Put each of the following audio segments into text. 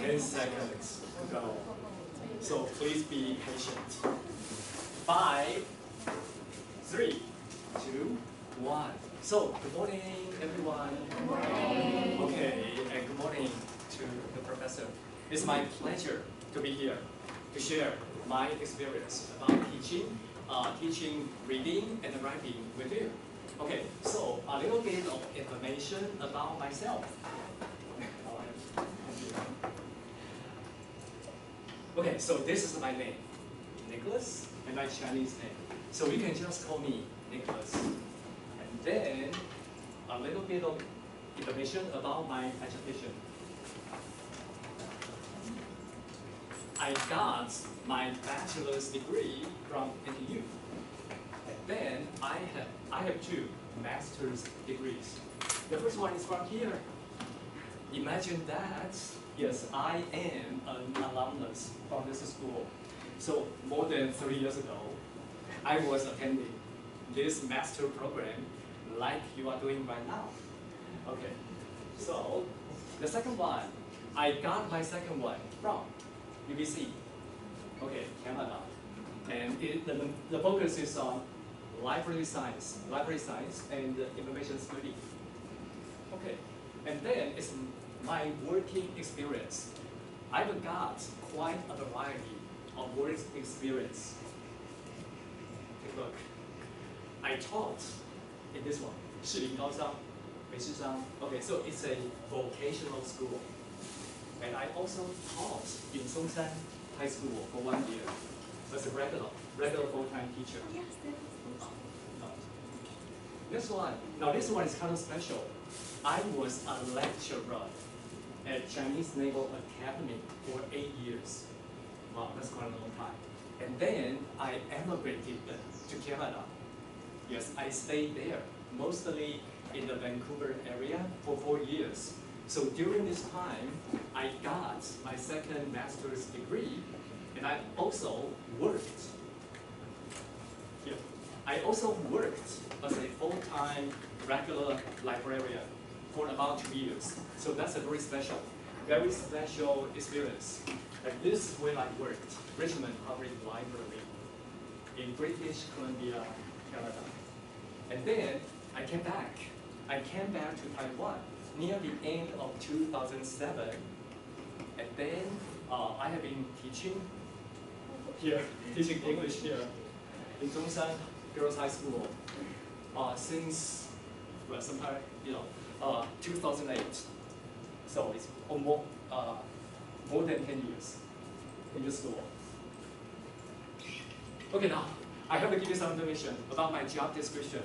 10 seconds to go. So please be patient. 5, 3, 2, 1. So good morning, everyone. Good morning. Okay, and good morning to the professor. It's my pleasure to be here to share my experience about teaching reading and writing with you. Okay, so a little bit of information about myself. Okay, so this is my name, Nicholas, and my Chinese name. So you can just call me Nicholas. And then a little bit of information about my education. I got my bachelor's degree from NTU. And then I have 2 master's degrees. The first one is from here. Imagine that, yes, I am an alumnus from this school. So more than 3 years ago, I was attending this master program like you are doing right now. Okay, so the second one, I got my second one from UBC, okay, Canada. And the focus is on library science and information study. Okay, and then it's my working experience. I've got quite a variety of work experience. Take a look. I taught in this one, 士林高商, 北师商. Okay, so it's a vocational school. And I also taught in Songshan High School for 1 year as a regular full-time teacher. Yes, This one is kind of special. I was a lecturer at Chinese Naval Academy for 8 years. Wow, that's quite a long time. And then I emigrated to Canada. Yes, I stayed there, mostly in the Vancouver area for 4 years. So during this time, I got my second master's degree, and I also worked. Yeah, I also worked as a full-time regular librarian for about 2 years. So that's a very special experience. And this is where I worked, Richmond Public Library in British Columbia, Canada. And then I came back to Taiwan near the end of 2007. And then I have been teaching English here in Zhongshan Girls High School since, well, sometime, 2008. So it's almost more than 10 years in this school. Okay, now I have to give you some information about my job description,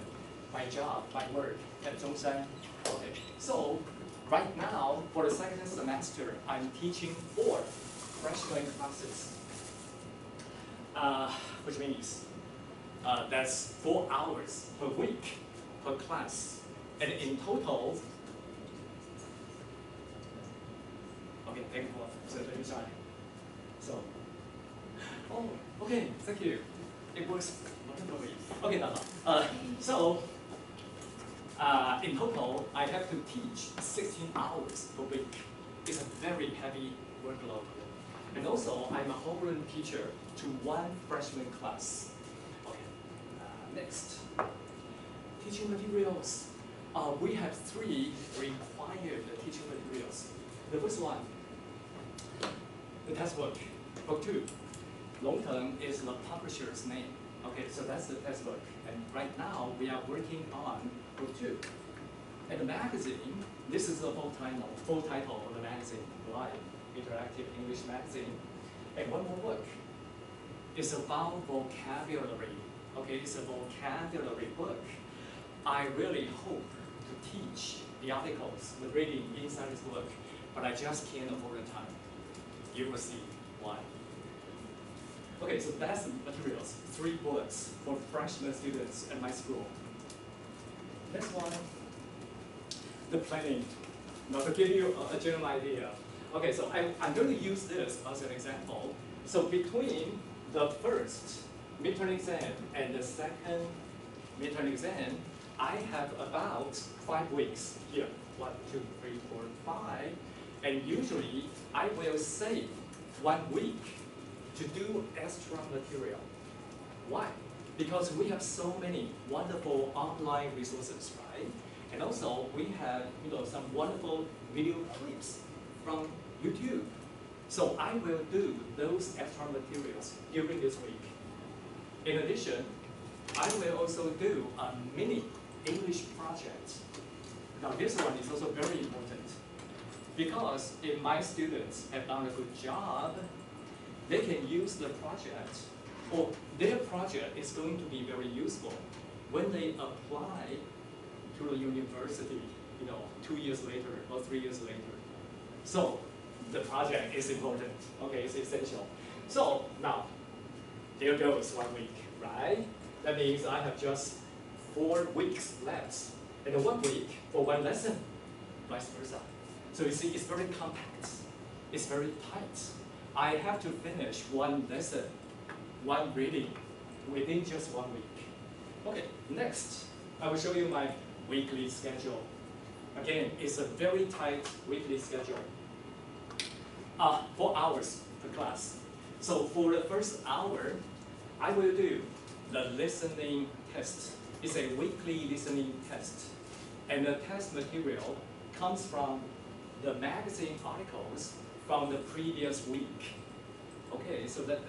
my work at Zhongshan. Okay, so right now for the second semester, I'm teaching 4 freshman classes, which means that's 4 hours per week per class, and in total. Okay, thank you for the time. So, oh, okay, thank you. It works wonderfully. Okay, now, so in total, I have to teach 16 hours per week. It's a very heavy workload. And also, I'm a homeroom teacher to 1 freshman class. Okay, next. Teaching materials. We have 3 required teaching materials. The first one, the textbook, book 2. Longteng is the publisher's name. Okay, so that's the textbook. And right now, we are working on book 2. And the magazine, this is the full title of the magazine, Live Interactive English Magazine. And one more book. It's about vocabulary. Okay, it's a vocabulary book. I really hope to teach the articles, the reading inside this book, but I just can't afford the time. You will see why. Okay, so that's the materials. 3 books for freshman students at my school. Next one, the planning. Now to give you a general idea. Okay, so I'm going to use this as an example. So between the first midterm exam and the second midterm exam, I have about 5 weeks here. 1, 2, 3, 4, 5. And usually, I will save 1 week to do extra material. Why? Because we have so many wonderful online resources, right? And also, we have some wonderful video clips from YouTube. So I will do those extra materials during this week. In addition, I will also do a mini English project. Now this one is also very important because if my students have done a good job, they can use the project, or their project is going to be very useful when they apply to the university, 2 years later or 3 years later. So the project is important, okay, it's essential. So now, there goes 1 week, right? That means I have just 4 weeks left, and 1 week for 1 lesson, vice versa. So you see, it's very compact, it's very tight. I have to finish 1 lesson, 1 reading, within just 1 week. Okay, next, I will show you my weekly schedule. Again, it's a very tight weekly schedule. 4 hours per class. So for the first hour, I will do the listening test. It's a weekly listening test. And the test material comes from the magazine articles from the previous week. Okay, so the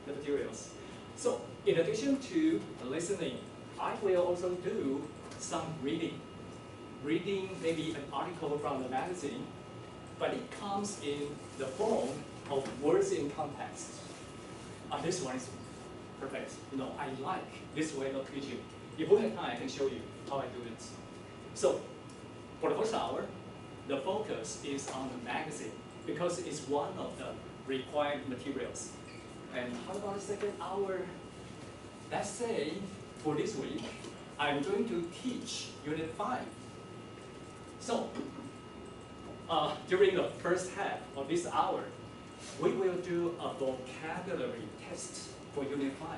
materials. So in addition to listening, I will also do some reading. Reading maybe an article from the magazine, but it comes in the form of words in context. This one is perfect. I like this way of teaching. If we have time, I can show you how I do it. So for the first hour, the focus is on the magazine because it's one of the required materials. And how about the second hour? Let's say for this week, I'm going to teach Unit 5. So during the first half of this hour, we will do a vocabulary test for Unit 5.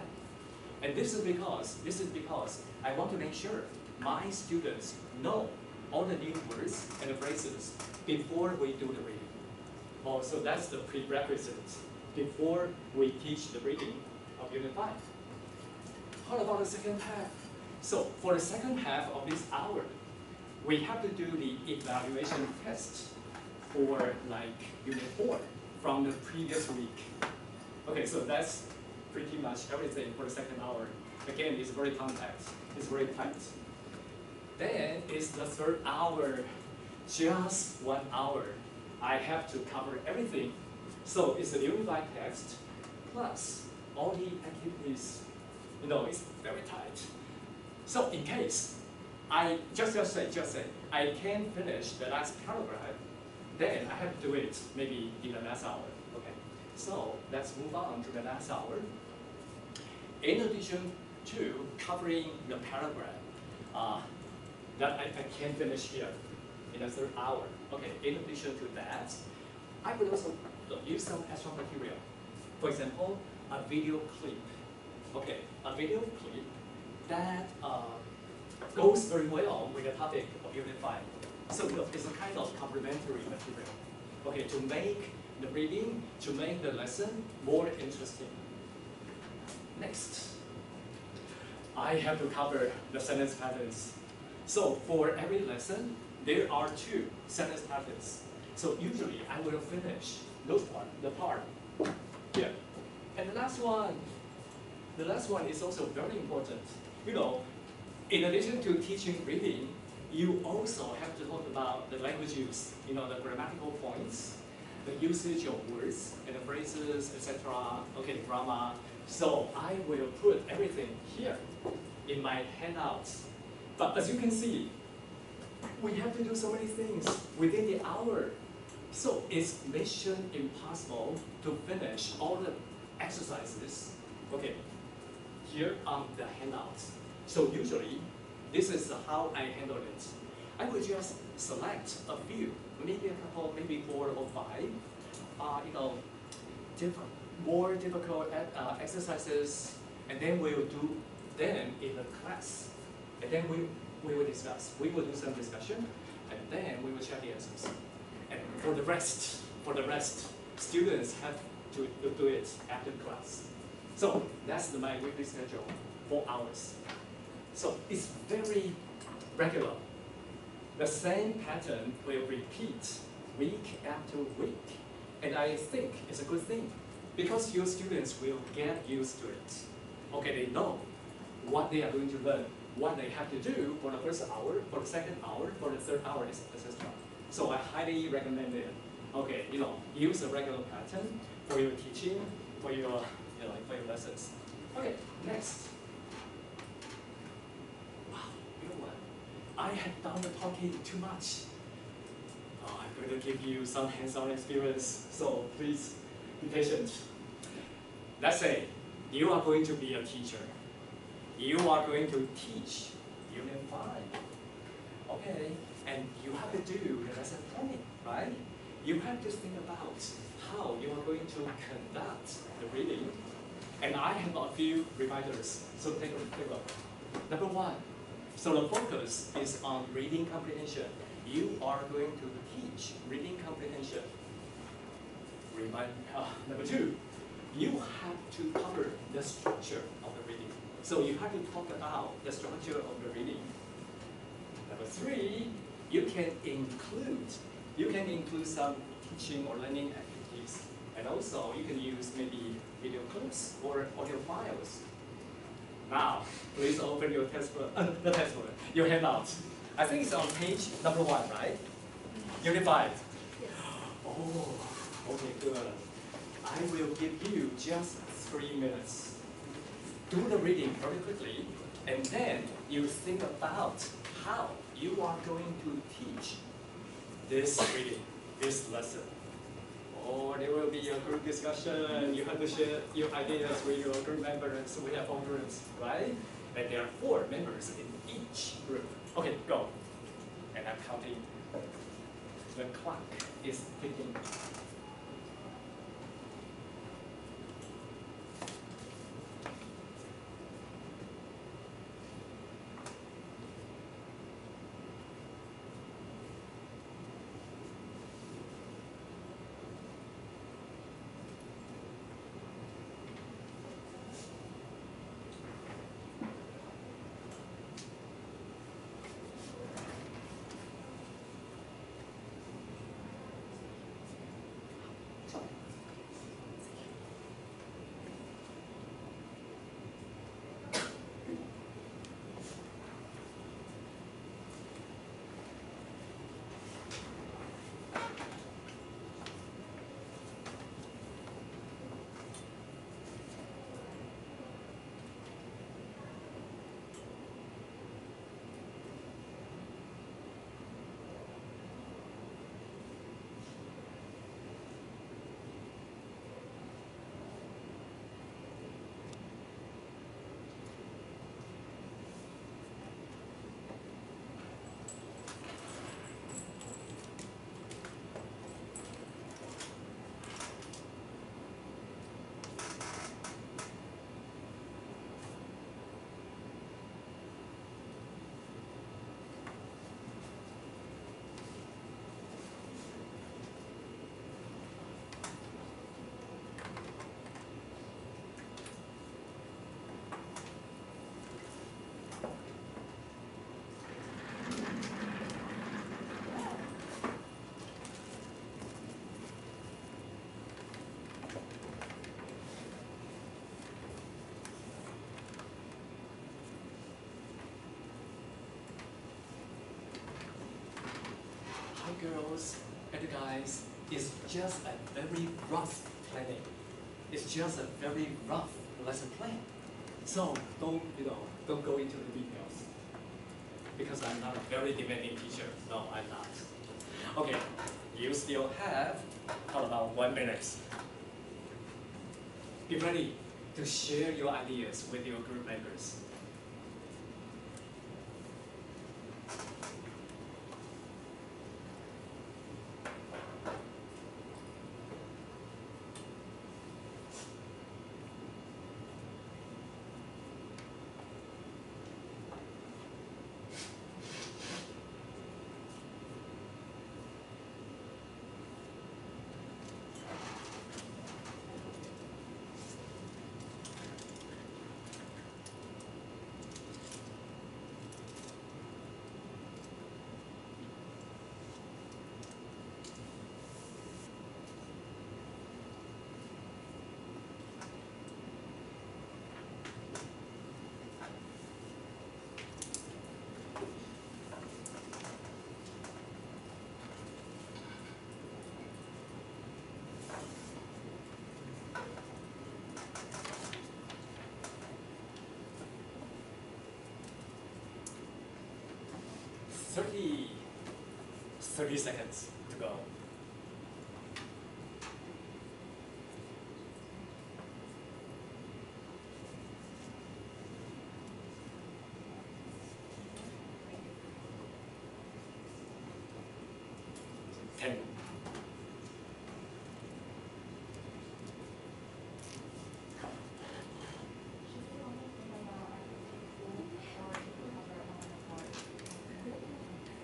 And this is because I want to make sure my students know all the new words and the phrases before we do the reading. So that's the prerequisite before we teach the reading of Unit 5. How about the second half? So for the second half of this hour, we have to do the evaluation test for like Unit 4 from the previous week. Okay, so that's pretty much everything for the second hour. Again, it's very compact, it's very tight. Then it's the third hour, just 1 hour. I have to cover everything. So it's a Unit 5 text plus all the activities. It's very tight. So in case I just say I can't finish the last paragraph, then I have to do it maybe in the last hour. Okay. So let's move on to the last hour. In addition to covering the paragraph that I can't finish here in the third hour. Okay. In addition to that, I will also use some extra material. For example, a video clip. Okay, a video clip that goes very well with the topic of Unit 5. So it's a kind of complementary material. Okay, to make the reading, to make the lesson more interesting. Next, I have to cover the sentence patterns. So for every lesson, there are 2 sentence patterns. So usually I will finish the part here. And the last one is also very important. In addition to teaching reading, you also have to talk about the language use, the grammatical points, the usage of words and the phrases, etc. Okay, the grammar. So I will put everything here in my handouts. But as you can see, we have to do so many things within the hour. So it's mission impossible to finish all the exercises. Okay, here on the handouts. So usually, this is how I handle it. I will just select a few, maybe a couple, maybe 4 or 5, more difficult exercises, and then we will do them in the class. And then we will discuss. We will do some discussion, and then we will check the answers. for the rest, students have to do it after class. So that's my weekly schedule, 4 hours. So it's very regular. The same pattern will repeat week after week. And I think it's a good thing because your students will get used to it. Okay, they know what they are going to learn, what they have to do for the first hour, for the second hour, for the third hour, etc. So I highly recommend it. Okay, use a regular pattern for your teaching, for your, for your lessons. Okay, next. Wow, you know what? I have done the talking too much. I'm going to give you some hands-on experience, so please be patient. Let's say you are going to be a teacher. You are going to teach Unit 5. Okay, and you have to do the lesson planning, right? You have to think about how you are going to conduct the reading. And I have a few reminders, so take a look. Number 1, so the focus is on reading comprehension. You are going to teach reading comprehension. Number 2, you have to cover the structure of the reading. So you have to talk about the structure of the reading. Number 3, you can include some teaching or learning activities. And also you can use maybe video clips or audio files. Now, please open your your handout. I think it's on page number 1, right? Unit 5. Yes. Oh, okay, good. I will give you just 3 minutes. Do the reading very quickly, and then you think about how you are going to teach this reading, this lesson. Or there will be a group discussion. You have to share your ideas with your group members. We have 4 groups, right? And there are 4 members in each group. Okay, go. And I'm counting. The clock is ticking. Girls and guys, it's just a very rough planning. It's just a very rough lesson plan. So don't go into the details. Because I'm not a very demanding teacher. No, I'm not. Okay, you still have about 1 minute. Be ready to share your ideas with your group members. 30 seconds to go. Ten.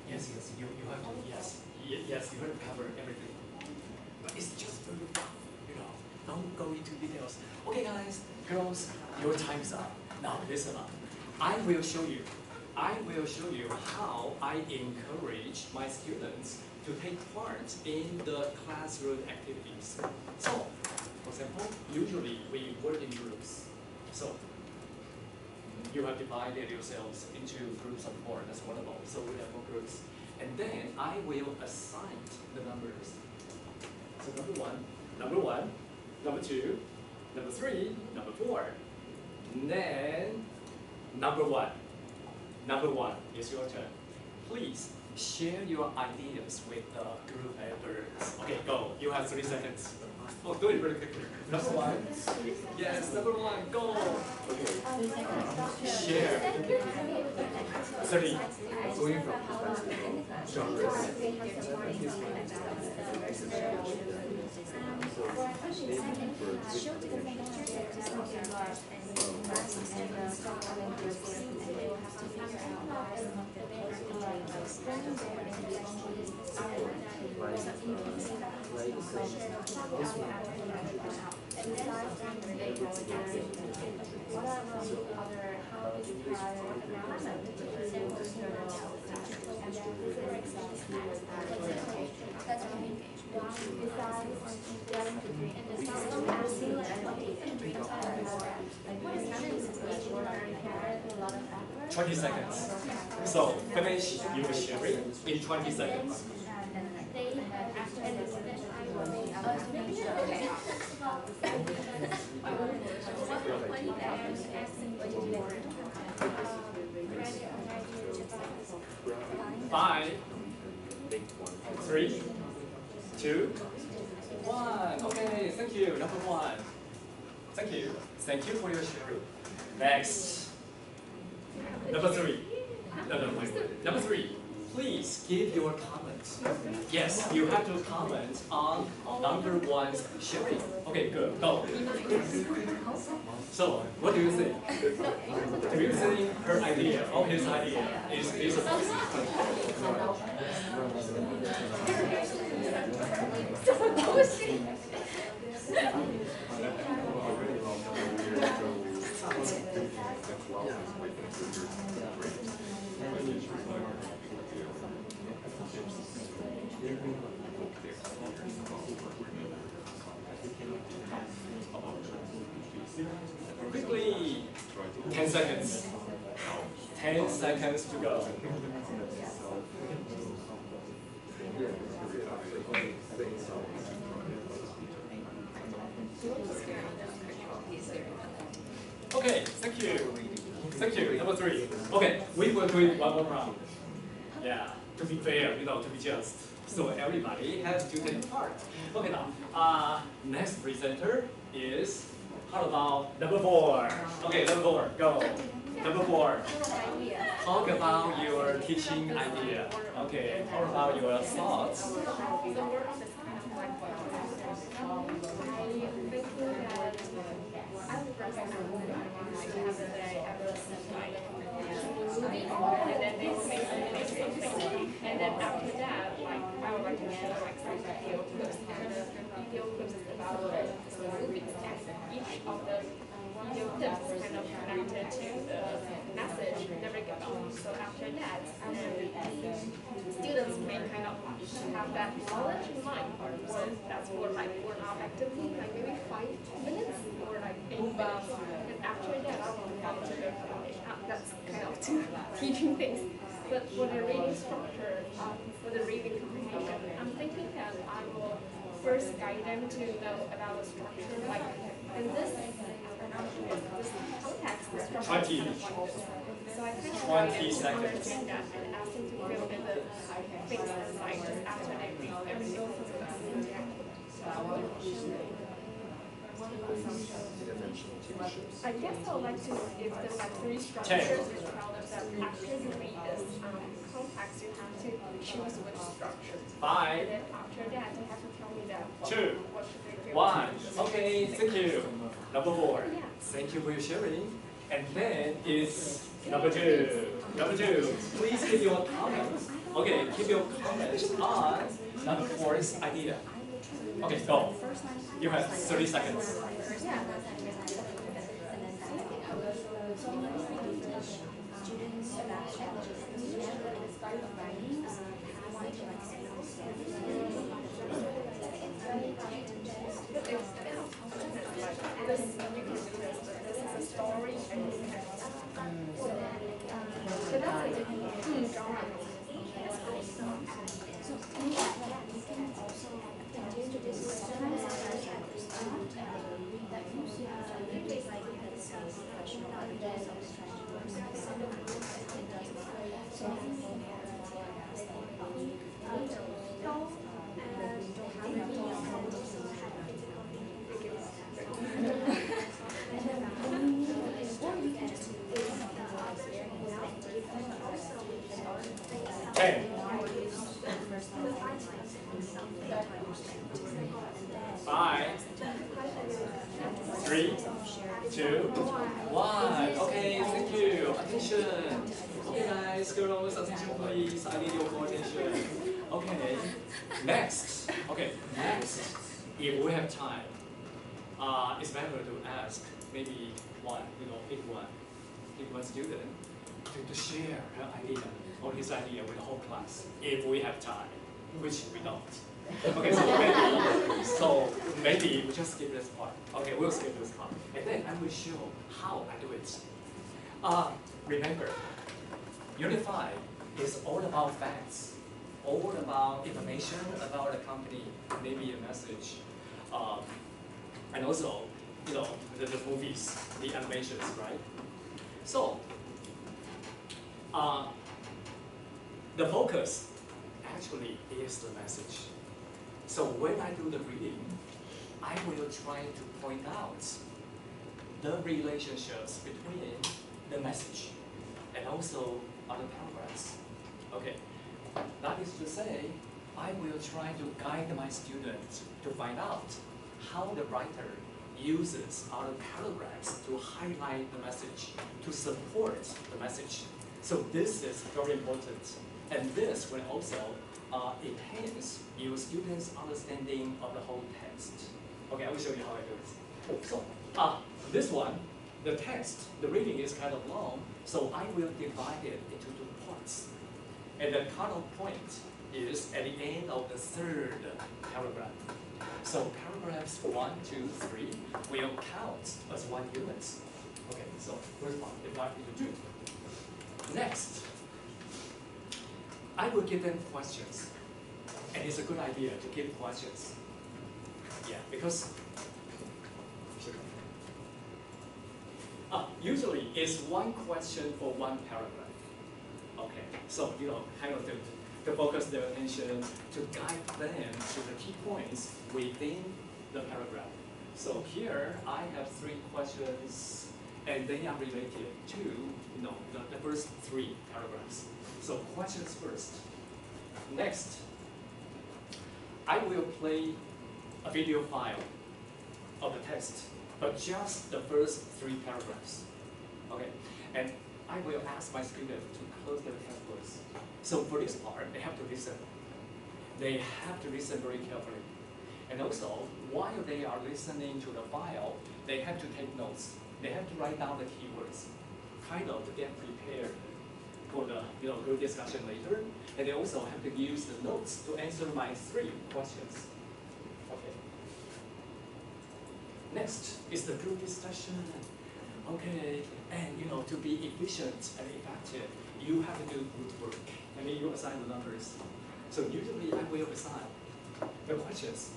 Yes, you have to, yes, you have to cover everything. But it's just very rough, don't go into details. Okay guys, girls, your time's up. Now listen up. I will show you how I encourage my students to take part in the classroom activities. So, for example, usually we work in groups. So, you have divided yourselves into groups of four, that's wonderful. So we have 4 groups. And then I will assign the numbers. So number one, number 2, number 3, number 4. And then number 1. Number 1 is your turn. Please share your ideas with the group members. Okay, go. You have 3 seconds. Oh, do it very quickly. Number 1. Yes, number 1, go. Share. 30. Twenty seconds. So finish your sharing in 20 seconds. Five, 3, 2, 1. Okay, thank you. Number 1. Thank you. Thank you for your sharing. Next. Number 3. Number 3. Please give your comments. Yes, you have to comment on number 1's sharing. Okay, good. Go. So, what do you think? Do you think her idea or his idea is feasible? Quickly, 10 seconds. 10 seconds to go. Okay, thank you. Thank you. Number 3. Okay, we will do it one more round. Yeah, to be fair, to be just. So everybody has to take part. Okay, now, next presenter is, how about number 4? Okay, number 4, go. Number 4, talk about your teaching idea. Okay, how about your thoughts? And then after that, I would recommend some video clips. And the video clips is about each of the video clips is kind of connected to the message the curriculum. So after that, students may kind of have that knowledge in mind. So that's for like 1 hour activity, like maybe 5 minutes or like 8 minutes. And after that, I will come to the foundation. That's kind of two teaching things. But for the reading structure, for the reading comprehension, I'm thinking that I will first guide them to know about the structure, like in this context, the structure 20. is kind of like this. So I kind of 20 seconds. understand that and asked him to fill in the things inside just after I go through that. I guess I would like to, if there's like 3 structures which tell them that after you read this context, you have to choose which structure. 5, And then after that, you have to tell me that 2, what should they do. 1. Okay, thank you. Number 4. Yeah. Thank you for your sharing. And then it's number 2. Number 2. Please keep your comments. Okay, keep your comments on number 4's idea. Okay, go. You have 30 seconds. Yeah. Okay. 5, 3, 2, 1. Okay, thank you. Attention. Okay, guys, girls, attention, please. I need your attention. Okay. Next. Okay. Next. If we have time, it's better to ask maybe one student to share her idea or his idea with the whole class. If we have time, which we don't. Okay, so maybe we just skip this part. Okay, we'll skip this part. And then I will show how I do it. Remember, Unit 5 is all about facts, all about information about the company, maybe a message, and also, the movies, the animations, right? So, the focus actually is the message. So when I do the reading, I will try to point out the relationships between the message and also other paragraphs. Okay, that is to say, I will try to guide my students to find out how the writer uses other paragraphs to highlight the message, to support the message. So this is very important. And this will also enhance your students' understanding of the whole text. Okay, I will show you how I do it. So, this one, the text, the reading is kind of long, so I will divide it into 2 parts. And the cutoff point is at the end of the 3rd paragraph. So paragraphs 1, 2, 3 will count as 1 unit. Okay, so first part, divide into 2. Next, I will give them questions. And it's a good idea to give questions. Yeah, because usually it's 1 question for 1 paragraph. Okay, so kind of to focus their attention, to guide them to the key points within the paragraph. So here I have 3 questions, and they are related to the first 3 paragraphs. So questions first. Next, I will play a video file of the text, but just the first 3 paragraphs. Okay, and I will ask my students to close their textbooks. So for this part, they have to listen. They have to listen very carefully. And also, while they are listening to the file, they have to take notes. They have to write down the keywords, kind of to get prepared for the group discussion later. And they also have to use the notes to answer my 3 questions. Okay. Next is the group discussion. Okay, and to be efficient and effective, you have to do group work. And then you assign the numbers. So usually I will assign the questions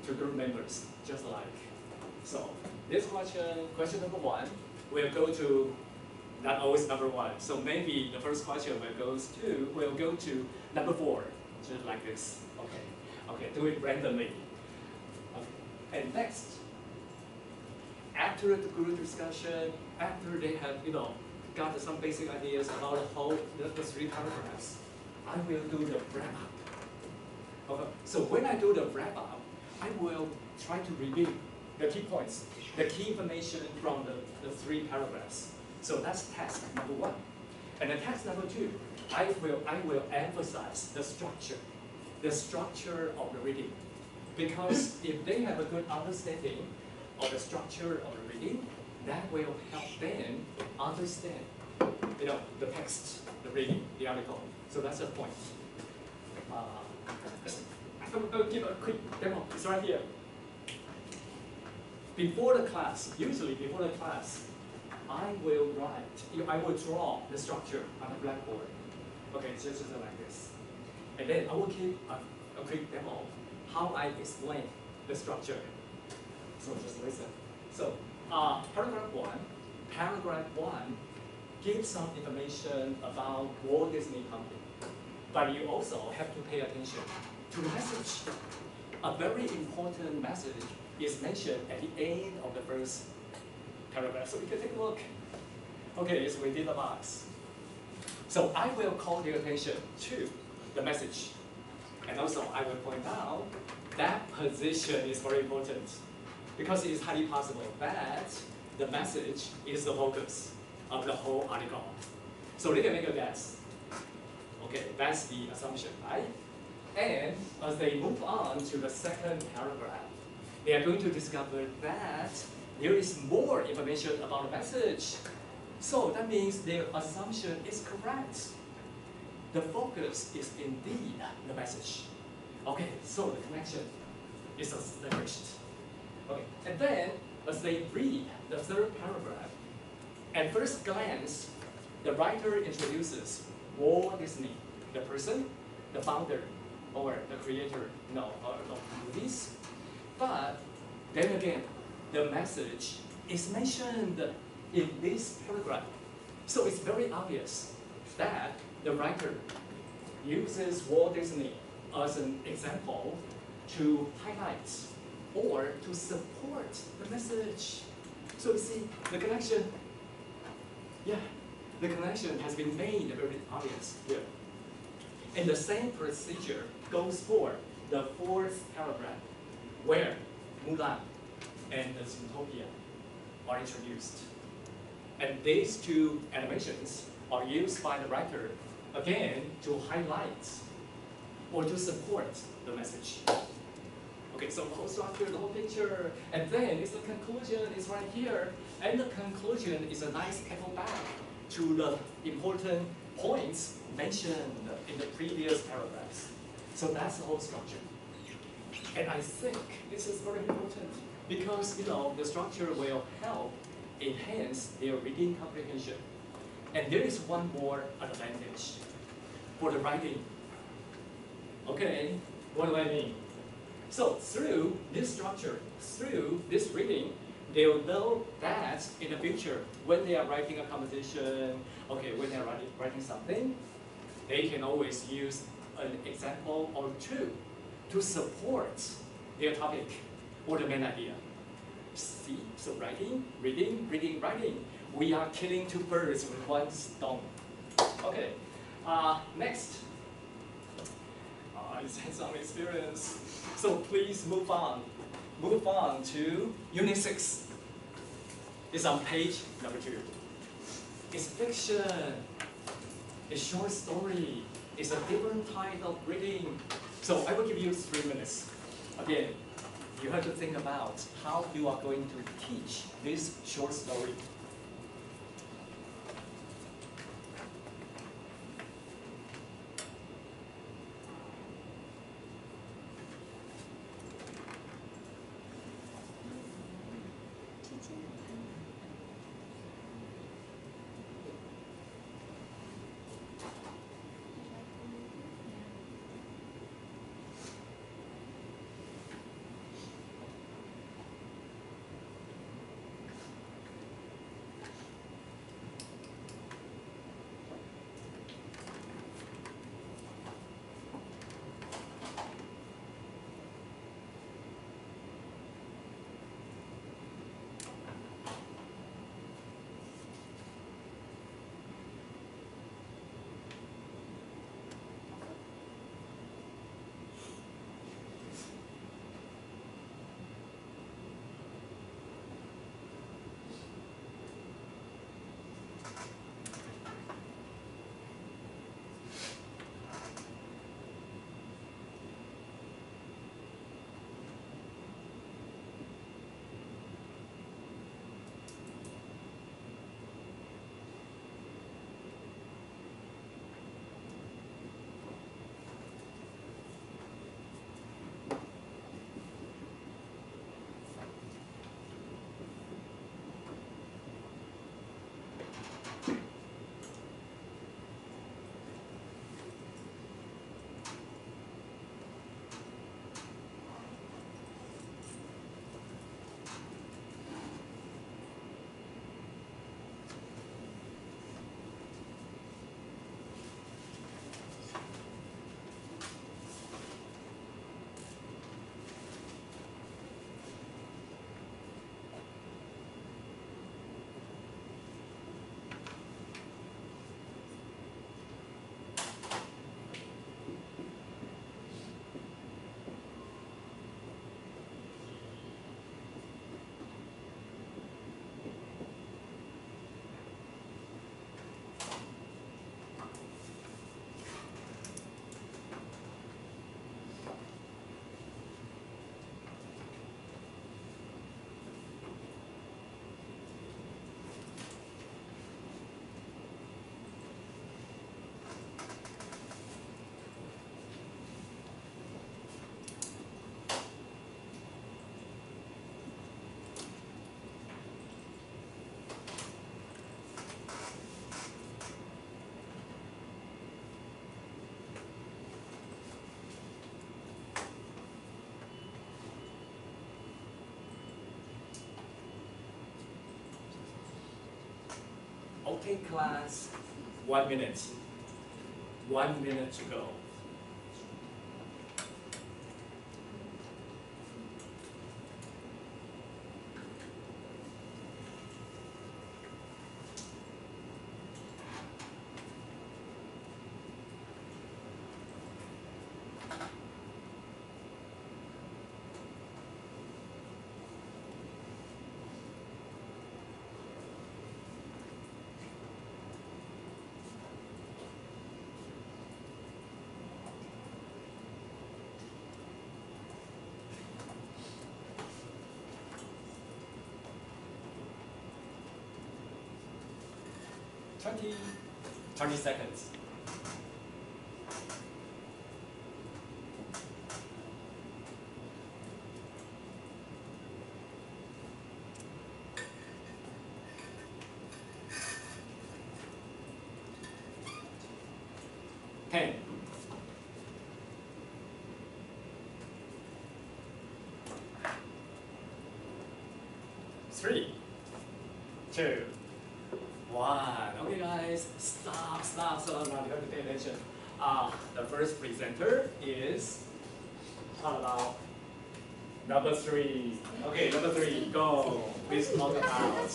to group members, just like So this question number 1, will go to, not always number 1. So maybe the first question will go to number 4, just like this. Okay, do it randomly. Okay. And next, after the group discussion, after they have got some basic ideas about the 3 paragraphs, I will do the wrap up. Okay. So when I do the wrap up, I will try to review the key points, the key information from the 3 paragraphs. So that's task number 1. And then task number 2, I will emphasize the structure of the reading. Because if they have a good understanding of the structure of the reading, that will help them understand, the text, the reading, the article. So that's the point. I'll give a quick demo. It's right here. Before the class, usually before the class, I will draw the structure on the blackboard. Okay, just like this. And then I will give a quick demo how I explain the structure. So just listen. So paragraph 1 gives some information about Walt Disney Company. But you also have to pay attention to the message. A very important message is mentioned at the end of the first paragraph. So we can take a look. Okay, it's within the box. So I will call their attention to the message. And also I will point out that position is very important because it is highly possible that the message is the focus of the whole article. So they can make a guess. Okay, that's the assumption, right? And as they move on to the second paragraph, they are going to discover that there is more information about the message. So that means their assumption is correct. The focus is indeed the message. Okay, so the connection is established. Okay, and then as they read the third paragraph, at first glance, the writer introduces Walt Disney, the person, the founder, or the creator, of movies. But then again, the message is mentioned in this paragraph. So it's very obvious that the writer uses Walt Disney as an example to highlight or to support the message. So you see, the connection has been made very obvious here. And the same procedure goes for the fourth paragraph, where Mulan and the Zootopia are introduced. And these 2 animations are used by the writer, again, to highlight or to support the message. Okay, so the whole structure, the whole picture, and then it's the conclusion is right here. And the conclusion is a nice echo back to the important points mentioned in the previous paragraphs. So that's the whole structure. And I think this is very important because the structure will help enhance their reading comprehension. And there is one more advantage for the writing. Okay, what do I mean? So through this structure, through this reading, they will know that in the future, when they are writing a composition, okay, when they are writing something, they can always use an example or 2 to support their topic or the main idea. See, so writing, reading, reading, writing. We are killing 2 birds with 1 stone. Okay, next. It's hands-on experience. So please move on. Move on to Unit 6. It's on page number 2. It's fiction. It's short story. It's a different type of reading. So I will give you 3 minutes. Again, you have to think about how you are going to teach this short story. Okay, class. 1 minute. 1 minute to go. Twenty seconds. Ten. 3, 2, 1. Okay, guys, stop. You have to pay attention. The first presenter is number 3. Okay, number 3, go. Please talk about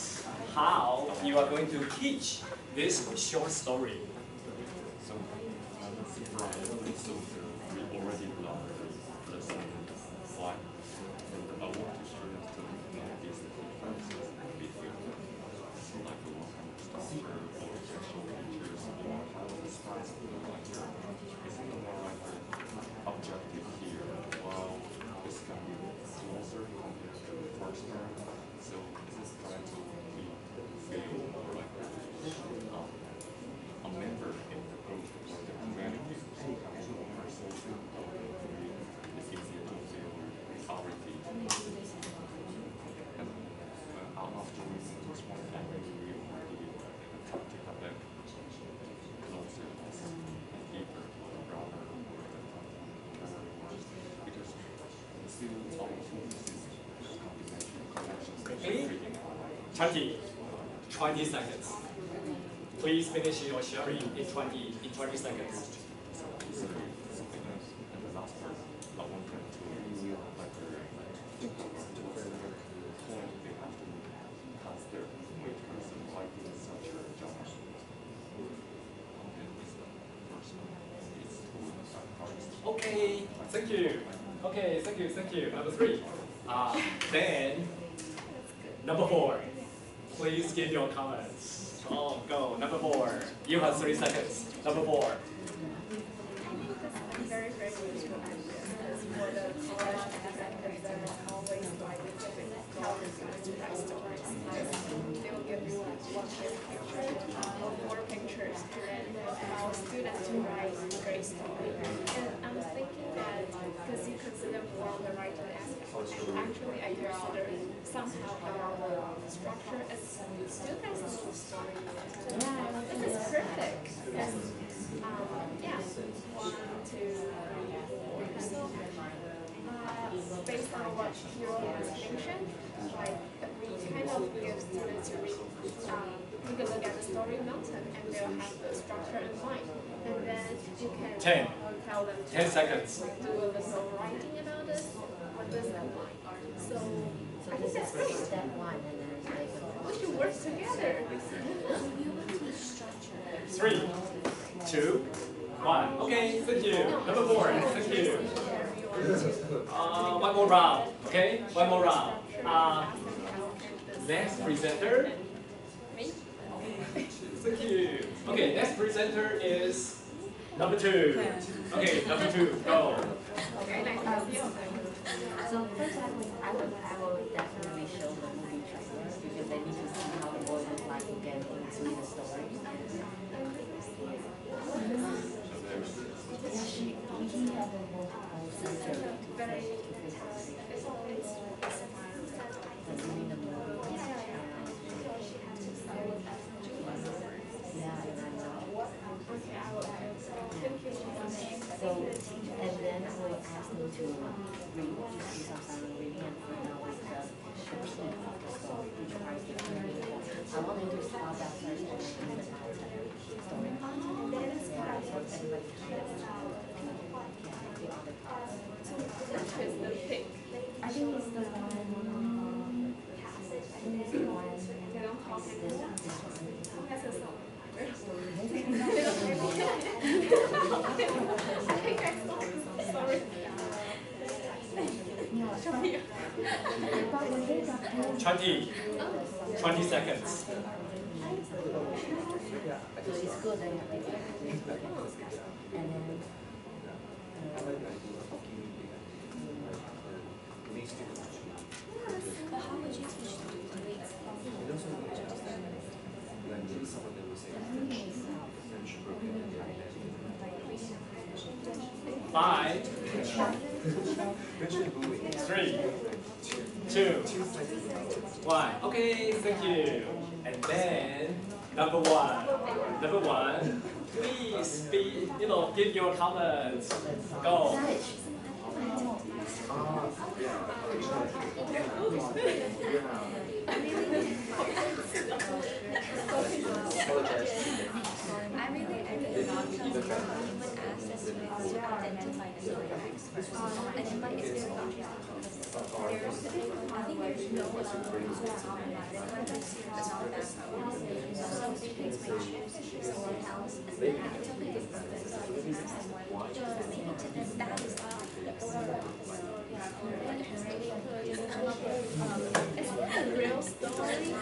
how you are going to teach this short story. So, we already learned the second slide, and I want to share to these differences between like what kind of structure or textual features or how the styles of the writer. Isn't the more like objective here, while this can be closer compared to the first term. So this is trying to feel more like a member in the group or the community. Sometimes the conversation it's easier to feel authority. And after reading this one, I really want to have that closer and deeper rather because still our focus is combination connections. Quickly, 20 seconds. Please finish your sharing in 20 seconds. Something else, and the last part, I want them to like think about whatever point they have to pass their waiters and writing such a genre. And this first one is to Okay, thank you. Okay, thank you. Number 3. Then, number 4. Please give your comments. Oh, go. Number 4. You have 3 seconds. Number 4. I think this is very, very useful because for the college presenters, they're always like how they're going to write stories. They will give you one picture or 4 pictures and then allow students to write a great story. And I'm thinking that because you consider more the writing aspect, actually I consider somehow our structure as students' little story. Yeah, this is perfect. Yeah, 1, 2, 3, 4. So, based on what you always mentioned, like we kind of give students to read, take a look at the story mountain, and they'll have the structure in mind. And then you can 10. tell them to 10 seconds. do a little writing about this, what does that like. So I think that's great. We should work together. 3, 2, 1. Okay, thank you. Number 4. Thank you. One more round. Okay, one more round. Next presenter. Me? Thank you. Okay, next presenter is number 2. Okay, number 2, go. Okay, nice to see you. So first I will definitely show the movie trailers because they need to see how the boy looks like to get into the story. He had a multiple surgery to doing the movie. So, and then I will ask them to read, just do some silent reading and find out what the key of the story, which part is the key. I want to do start that first and then use the story. So everybody kind of can pick the parts. Which is the pick? I think it's the one. They don't talk anymore. That's a song. I think I saw it. Sorry. 20 seconds. So it's good that you have to and then But how would you teach them to read? 5, 3, 2, 1. Okay, thank you. And then number one, please give your comments. Go. I really love when you would ask the students to identify the story experts. And in my experience, I think there's no one who kind of see the background. So students may choose someone else as the activity. That is it's not a real story.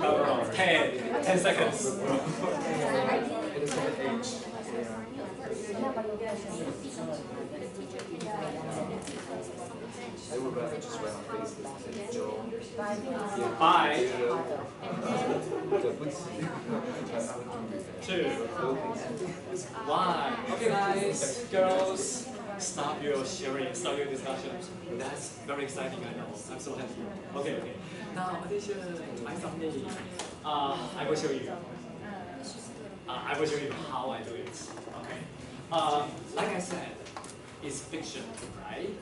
No, 10 seconds. Five, 2, 1. Okay, guys, girls, stop your sharing, stop your discussion. That's very exciting, I know. I'm so happy. Okay. Now, attention, my family. I will show you. I will show you how I do it. Okay. Like I said, it's fiction, right?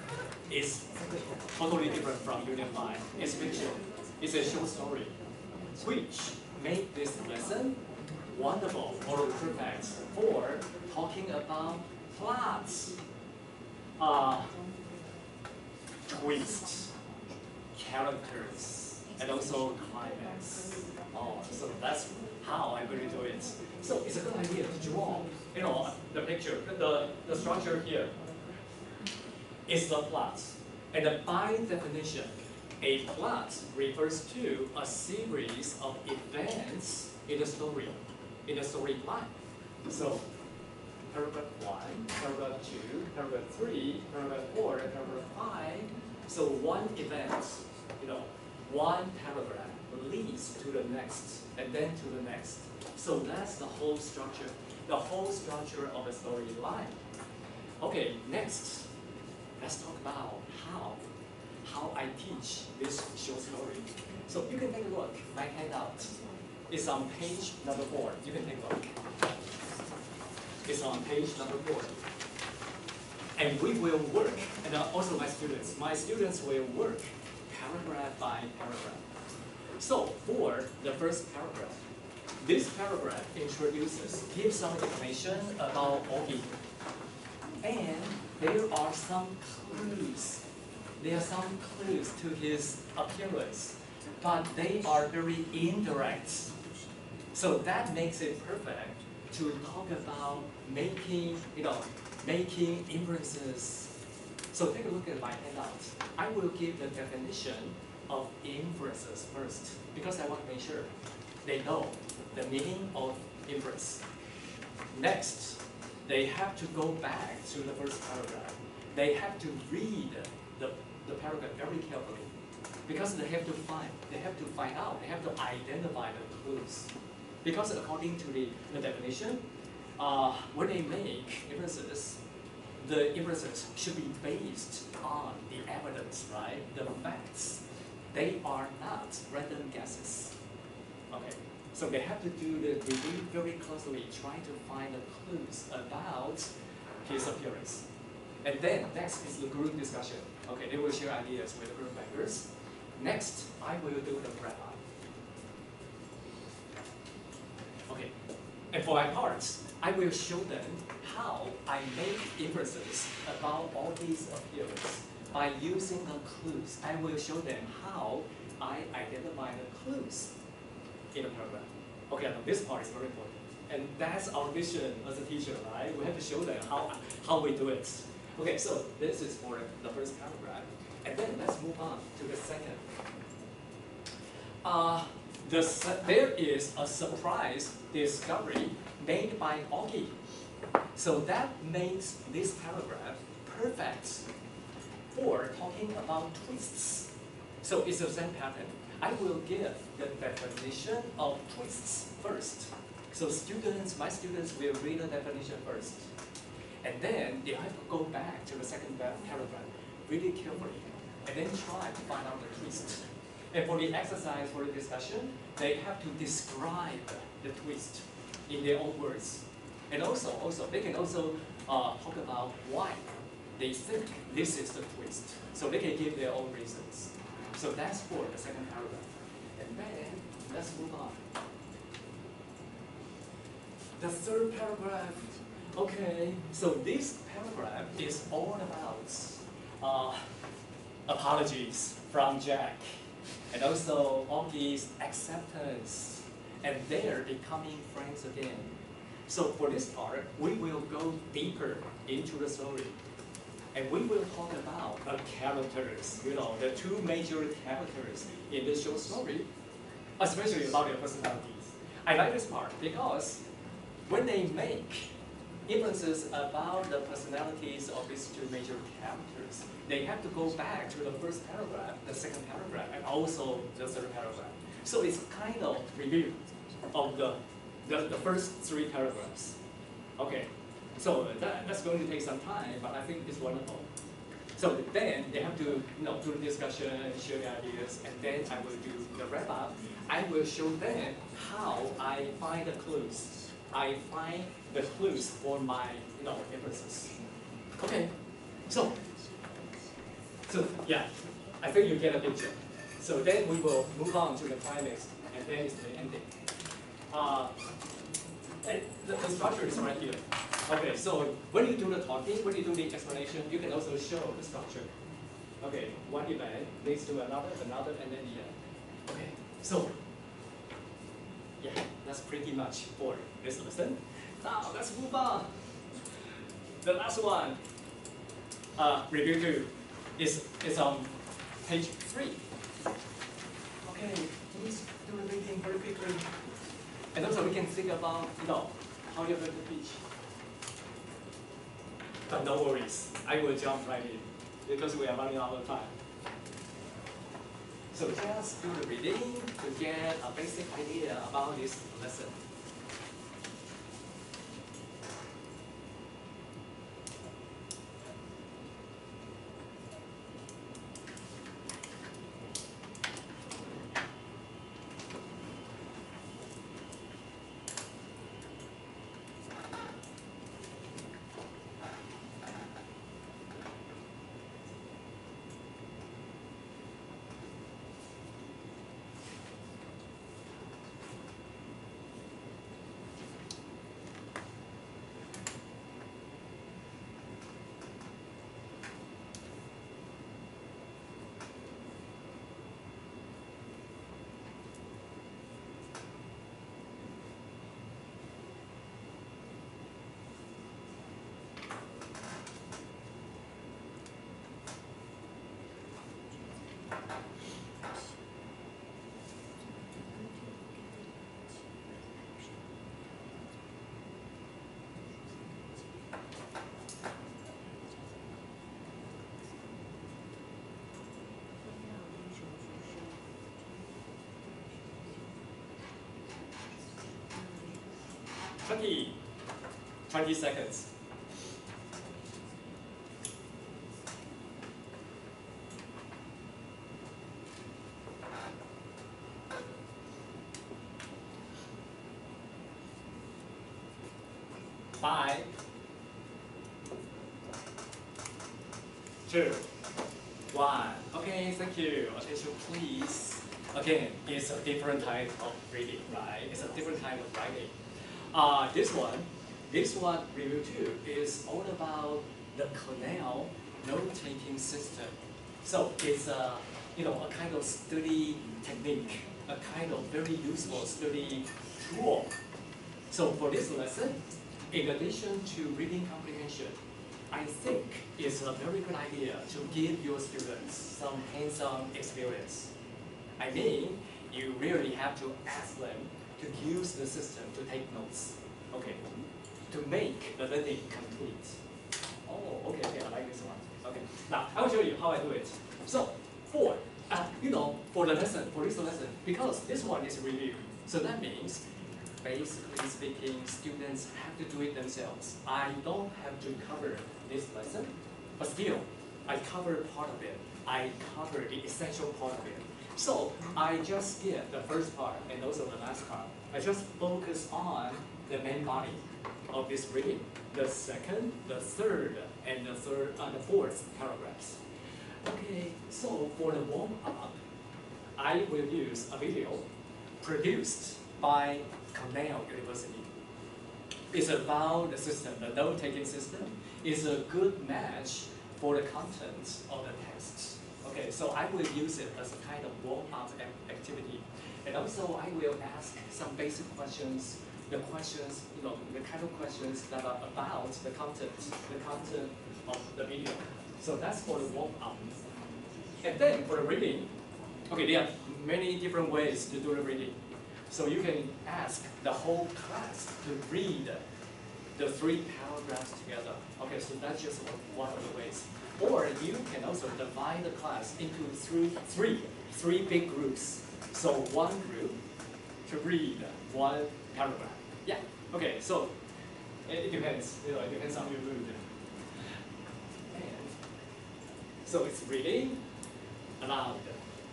It's totally different from Unit 5. It's fiction. It's a short story, which make this lesson wonderful or perfect for talking about plots, twists, characters, and also climax. So that's how I'm going to do it. So it's a good idea to draw, the picture, the structure here is the plot. And by definition, a plot refers to a series of events in a story, in a storyline. So paragraph 1, paragraph 2, paragraph 3, paragraph 4, and paragraph 5. So one event, one paragraph leads to the next, and then to the next. So that's the whole structure of a storyline. Okay, next, let's talk about how I teach this short story. So you can take a look. My handout is on page number 4. You can take a look. It's on page number 4. And we will work, and also my students will work paragraph by paragraph. So for the first paragraph, this paragraph gives some information about Ogi. And there are some clues. There are some clues to his appearance, but they are very indirect. So that makes it perfect to talk about making inferences. So take a look at my handout. I will give the definition of inferences first, because I want to make sure they know the meaning of inference. Next, they have to go back to the first paragraph. They have to read the paragraph very carefully, because they have to find out, they have to identify the clues. Because according to the definition, when they make inferences, the inferences should be based on the evidence, right? The facts. They are not random guesses. Okay, so they have to do the review very closely, trying to find the clues about his appearance. And then next is the group discussion. Okay, they will share ideas with the group members. Next, I will do the wrap-up. Okay, and for my part, I will show them how I make inferences about all these appearance by using the clues. I will show them how I identify the clues in a paragraph. Okay, now this part is very important. And that's our mission as a teacher, right? We have to show them how we do it. Okay, so this is for the first paragraph. And then let's move on to the second. There is a surprise discovery made by Augie. So that makes this paragraph perfect for talking about twists. So it's the same pattern. I will give the definition of twists first. So my students will read the definition first. And then they have to go back to the second paragraph really carefully and then try to find out the twist. And for the exercise, for the discussion, they have to describe the twist in their own words. And also they can also talk about why they think this is the twist. So they can give their own reasons. So that's for the second paragraph. And then let's move on. The third paragraph. Okay, so this paragraph is all about apologies from Jack, and also Augie's acceptance, and they're becoming friends again. So for this part, we will go deeper into the story. And we will talk about the characters, the two major characters in this short story, especially about their personalities. I like this part because when they make inferences about the personalities of these two major characters, they have to go back to the first paragraph, the second paragraph, and also the third paragraph. So it's kind of review of the first three paragraphs. Okay, so that's going to take some time, but I think it's wonderful. So then they have to do the discussion, share the ideas, and then I will do the wrap up. I will show them how I find the clues. I find the clues for my inferences. Okay, so yeah, I think you get a picture. So then we will move on to the climax, and then it's the ending. The structure is right here. Okay, so when you do the talking, when you do the explanation, you can also show the structure. Okay, one event leads to another, and then the end. Okay, so yeah, that's pretty much for this lesson. Now let's move on. The last one, review 2, is on page 3. Okay, please do the reading very quickly. And also we can think about how you're going to teach. But no worries, I will jump right in because we are running out of time. So just do the reading to get a basic idea about this lesson. Twenty seconds. 5, 2, 1. Okay, thank you. Attention, please. Again, it's a different type of reading, right? It's a different type of writing. This one, review 2, is all about the Cornell note-taking system. So it's a kind of study technique, a kind of very useful study tool. So for this lesson, in addition to reading comprehension, I think it's a very good idea to give your students some hands-on experience. I mean, you really have to ask them to use the system to take notes, okay, to make the learning complete. Oh, okay, I like this one. Okay, now I will show you how I do it. So for this lesson, because this one is review, so that means, basically speaking, students have to do it themselves. I don't have to cover this lesson, but still, I cover part of it. I cover the essential part of it. So I just skip the first part and also the last part. I just focus on the main body of this reading, the second, the third, and the fourth paragraphs. Okay, so for the warm-up, I will use a video produced by Cornell University. It's about the system, the note-taking system. It's a good match for the content of the text. Okay, so I will use it as a kind of warm-up activity. And also I will ask some basic questions, the kind of questions that are about the content of the video. So that's for the warm-up. And then for the reading, okay, there are many different ways to do the reading. So you can ask the whole class to read the 3 paragraphs together. Okay, so that's just one of the ways. Or you can also divide the class into three big groups. So one group to read 1 paragraph. Yeah, okay, so it depends, it depends on your mood. And so it's reading aloud.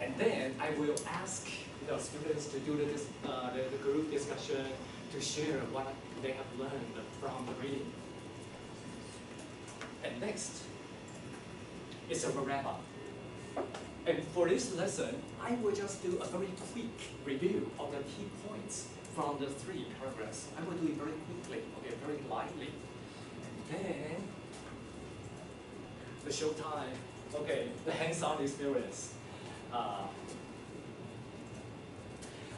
And then I will ask students to do the group discussion, to share what they have learned from the reading. And next, it's a wrap-up. And for this lesson, I will just do a very quick review of the key points from the 3 paragraphs. I will do it very quickly, okay, very lightly. And then, the show time, okay, the hands-on experience.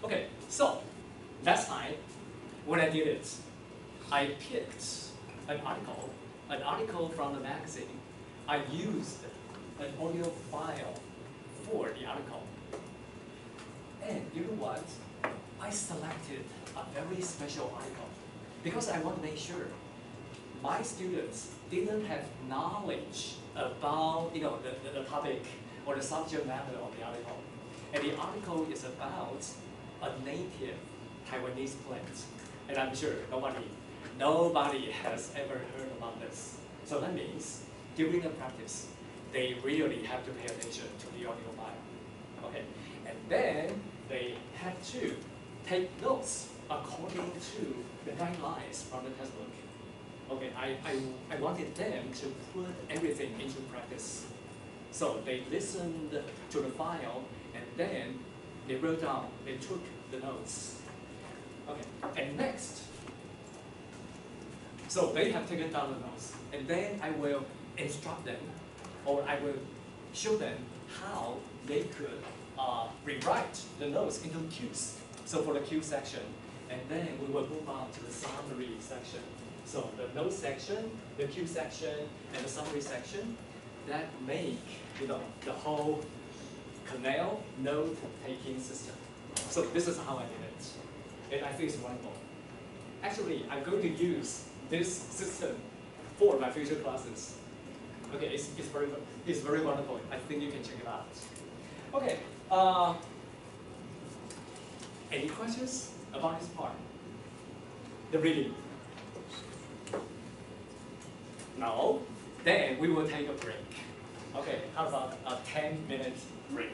Okay, so last time when I did it, I picked an article from the magazine. I used an audio file for the article. And you know what? I selected a very special article because I want to make sure my students didn't have knowledge about the topic or the subject matter of the article. And the article is about a native Taiwanese plant. And I'm sure nobody has ever heard about this. So that means during the practice, they really have to pay attention to the audio file. Okay, and then they have to take notes according to the guidelines from the textbook. Okay, I wanted them to put everything into practice. So they listened to the file and then they wrote down, they took the notes. Okay, and next, so they have taken down the notes, and then I will instruct them, or I will show them how they could rewrite the notes into cues. So for the cue section, and then we will move on to the summary section. So the note section, the cue section, and the summary section, that make the whole Cornell note-taking system. So this is how I did it, and I think it's wonderful. Actually, I'm going to use this system for my future classes. Okay, it's very wonderful. I think you can check it out. Okay, any questions about this part? The reading? No? Then we will take a break. Okay, how about a 10-minute break?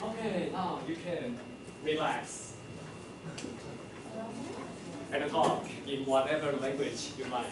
Okay, now you can relax. and talk in whatever language you like.